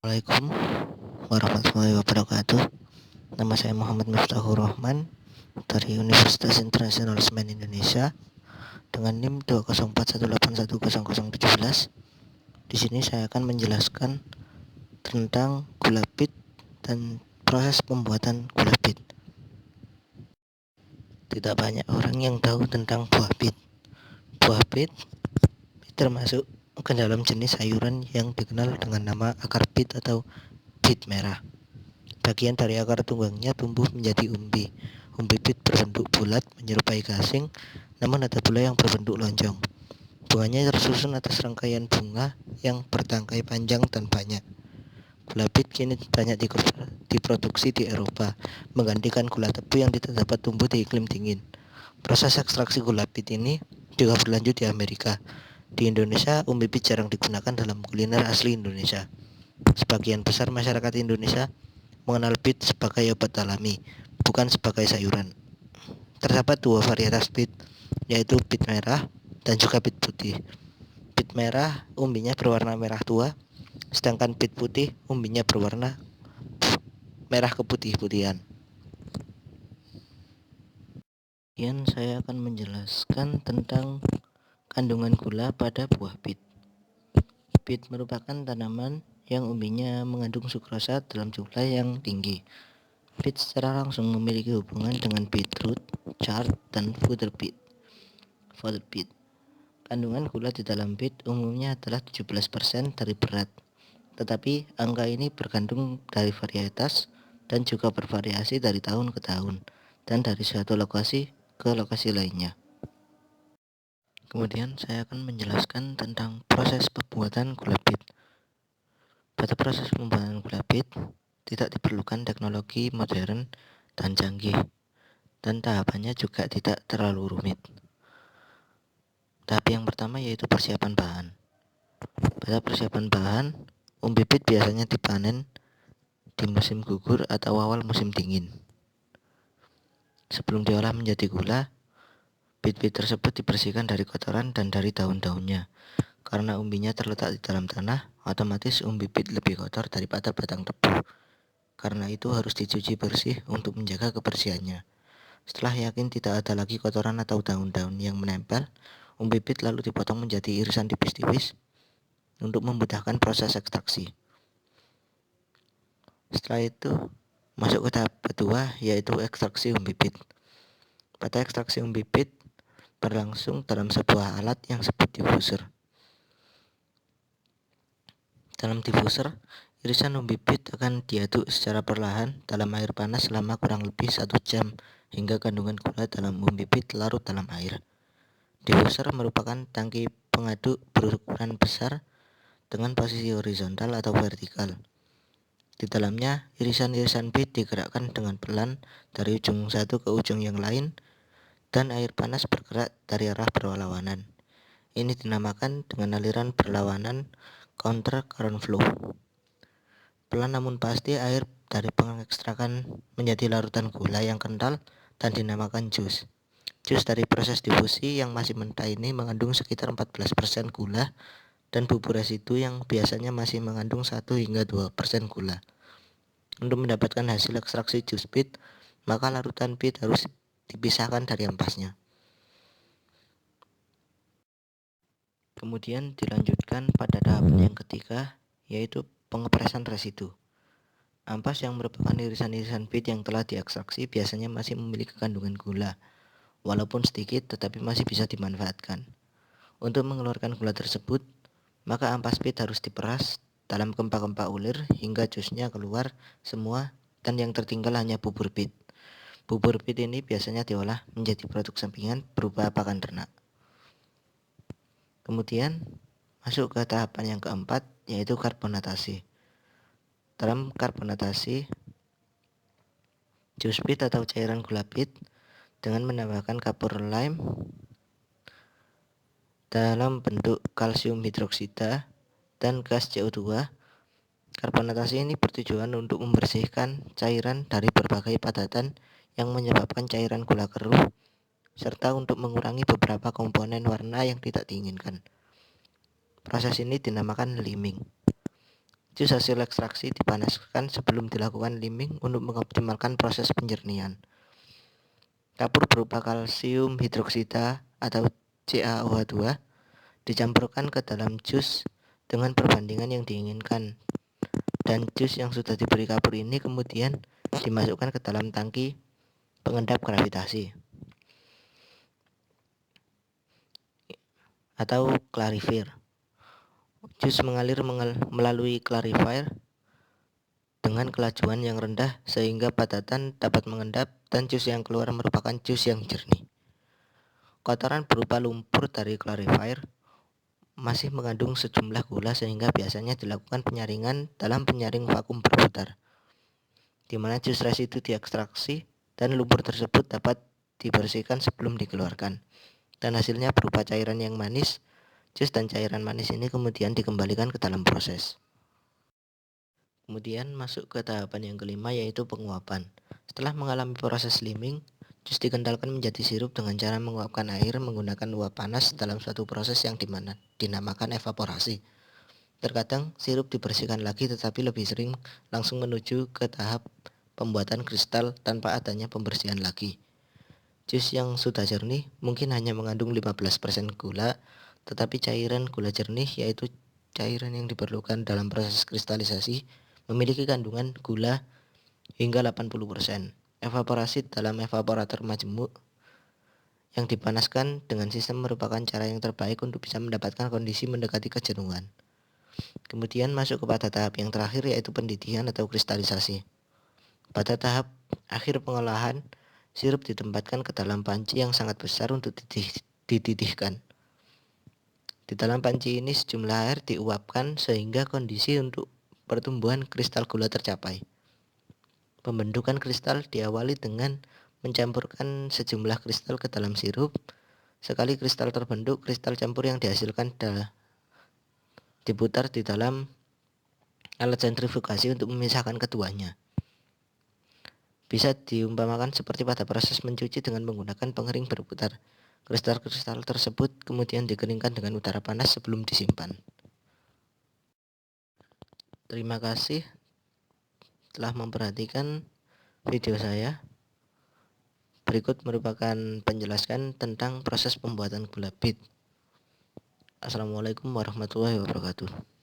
Assalamualaikum warahmatullahi wabarakatuh. Nama saya Muhammad Miftahur Rahman dari Universitas Internasional Semen Indonesia dengan NIM 20418110017. Di sini saya akan menjelaskan tentang gula bit dan proses pembuatan gula bit. Tidak banyak orang yang tahu tentang buah bit. Buah bit termasuk ke dalam jenis sayuran yang dikenal dengan nama akar bit atau bit merah. Bagian dari akar tunggangnya tumbuh menjadi umbi. Umbi bit berbentuk bulat menyerupai gasing, namun ada pula yang berbentuk lonjong. Bunganya tersusun atas rangkaian bunga yang bertangkai panjang dan banyak. Gula bit kini banyak diproduksi di Eropa, menggantikan gula tebu yang tidak dapat tumbuh di iklim dingin. Proses ekstraksi gula bit ini juga berlanjut di Amerika. Di Indonesia, umbi bit jarang digunakan dalam kuliner asli Indonesia. Sebagian besar masyarakat Indonesia mengenal bit sebagai obat alami, bukan sebagai sayuran. Terdapat dua varietas bit, yaitu bit merah dan juga bit putih. Bit merah umbinya berwarna merah tua, sedangkan bit putih umbinya berwarna merah keputih-putihan. Kemudian saya akan menjelaskan tentang kandungan gula pada buah bit. Bit merupakan tanaman yang umbinya mengandung sukrosa dalam jumlah yang tinggi. Bit secara langsung memiliki hubungan dengan beetroot, chard, dan fodder bit. Kandungan gula di dalam bit umumnya adalah 17% dari berat. Tetapi angka ini bergantung dari varietas dan juga bervariasi dari tahun ke tahun dan dari suatu lokasi ke lokasi lainnya. Kemudian saya akan menjelaskan tentang proses pembuatan gula bit. Pada proses pembuatan gula bit tidak diperlukan teknologi modern dan canggih, dan tahapannya juga tidak terlalu rumit. Tahap yang pertama yaitu persiapan bahan. Pada persiapan bahan, umbi bit biasanya dipanen di musim gugur atau awal musim dingin. Sebelum diolah menjadi gula, bit-bit tersebut dibersihkan dari kotoran dan dari daun-daunnya. Karena umbinya terletak di dalam tanah, otomatis umbi bit lebih kotor daripada batang tebu. Karena itu harus dicuci bersih untuk menjaga kebersihannya. Setelah yakin tidak ada lagi kotoran atau daun-daun yang menempel, umbi bit lalu dipotong menjadi irisan tipis-tipis untuk memudahkan proses ekstraksi. Setelah itu, masuk ke tahap kedua yaitu ekstraksi umbi bit. Pada ekstraksi umbi bit berlangsung dalam sebuah alat yang disebut diffuser. Dalam diffuser, irisan umbi bit akan diaduk secara perlahan dalam air panas selama kurang lebih 1 jam hingga kandungan gula dalam umbi bit larut dalam air. Diffuser merupakan tangki pengaduk berukuran besar dengan posisi horizontal atau vertikal. Di dalamnya, irisan-irisan bit digerakkan dengan pelan dari ujung satu ke ujung yang lain, dan air panas bergerak dari arah berlawanan. Ini dinamakan dengan aliran berlawanan counter current flow. Pelan namun pasti air dari pengekstrakan menjadi larutan gula yang kental dan dinamakan jus. Jus dari proses difusi yang masih mentah ini mengandung sekitar 14% gula, dan bubur residu yang biasanya masih mengandung 1 hingga 2% gula. Untuk mendapatkan hasil ekstraksi jus bit, maka larutan bit harus dipisahkan dari ampasnya. Kemudian dilanjutkan pada tahap yang ketiga, yaitu pengepresan residu. Ampas yang merupakan irisan-irisan bit yang telah diekstraksi biasanya masih memiliki kandungan gula, walaupun sedikit tetapi masih bisa dimanfaatkan. Untuk mengeluarkan gula tersebut, maka ampas bit harus diperas dalam gempa-gempa ulir hingga jusnya keluar semua, dan yang tertinggal hanya bubur bit. Bubur bit ini biasanya diolah menjadi produk sampingan berupa pakan ternak. Kemudian masuk ke tahapan yang keempat, yaitu karbonatasi. Dalam karbonatasi, jus bit atau cairan gula bit dengan menambahkan kapur lime dalam bentuk kalsium hidroksida dan gas CO2. Karbonatasi ini bertujuan untuk membersihkan cairan dari berbagai padatan yang menyebabkan cairan gula keruh, serta untuk mengurangi beberapa komponen warna yang tidak diinginkan. Proses ini dinamakan liming. Jus hasil ekstraksi dipanaskan sebelum dilakukan liming untuk mengoptimalkan proses penjernihan. Kapur berupa kalsium hidroksida atau CaOH2 dicampurkan ke dalam jus dengan perbandingan yang diinginkan, dan jus yang sudah diberi kapur ini kemudian dimasukkan ke dalam tangki pengendap gravitasi atau clarifier. Jus mengalir melalui clarifier dengan kelajuan yang rendah sehingga padatan dapat mengendap, dan jus yang keluar merupakan jus yang jernih. Kotoran berupa lumpur dari clarifier masih mengandung sejumlah gula sehingga biasanya dilakukan penyaringan dalam penyaring vakum berputar, di mana jus residu diekstraksi dan lumpur tersebut dapat dibersihkan sebelum dikeluarkan, dan hasilnya berupa cairan yang manis. Jus dan cairan manis ini kemudian dikembalikan ke dalam proses. Kemudian masuk ke tahapan yang kelima, yaitu penguapan. Setelah mengalami proses slimming, jus dikendalkan menjadi sirup dengan cara menguapkan air menggunakan uap panas dalam suatu proses yang dinamakan evaporasi. Terkadang sirup dibersihkan lagi, tetapi lebih sering langsung menuju ke tahap pembuatan kristal tanpa adanya pembersihan lagi. Jus yang sudah jernih mungkin hanya mengandung 15% gula, tetapi cairan gula jernih, yaitu cairan yang diperlukan dalam proses kristalisasi, memiliki kandungan gula hingga 80%. Evaporasi dalam evaporator majemuk yang dipanaskan dengan sistem merupakan cara yang terbaik untuk bisa mendapatkan kondisi mendekati kejenuhan. Kemudian masuk kepada tahap yang terakhir, yaitu pendidihan atau kristalisasi. Pada tahap akhir pengolahan, sirup ditempatkan ke dalam panci yang sangat besar untuk dididihkan. Di dalam panci ini sejumlah air diuapkan sehingga kondisi untuk pertumbuhan kristal gula tercapai. Pembentukan kristal diawali dengan mencampurkan sejumlah kristal ke dalam sirup. Sekali kristal terbentuk, kristal campur yang dihasilkan diputar di dalam alat sentrifugasi untuk memisahkan keduanya. Bisa diumpamakan seperti pada proses mencuci dengan menggunakan pengering berputar. Kristal-kristal tersebut kemudian dikeringkan dengan udara panas sebelum disimpan. Terima kasih telah memperhatikan video saya. Berikut merupakan penjelasan tentang proses pembuatan gula bit. Assalamualaikum warahmatullahi wabarakatuh.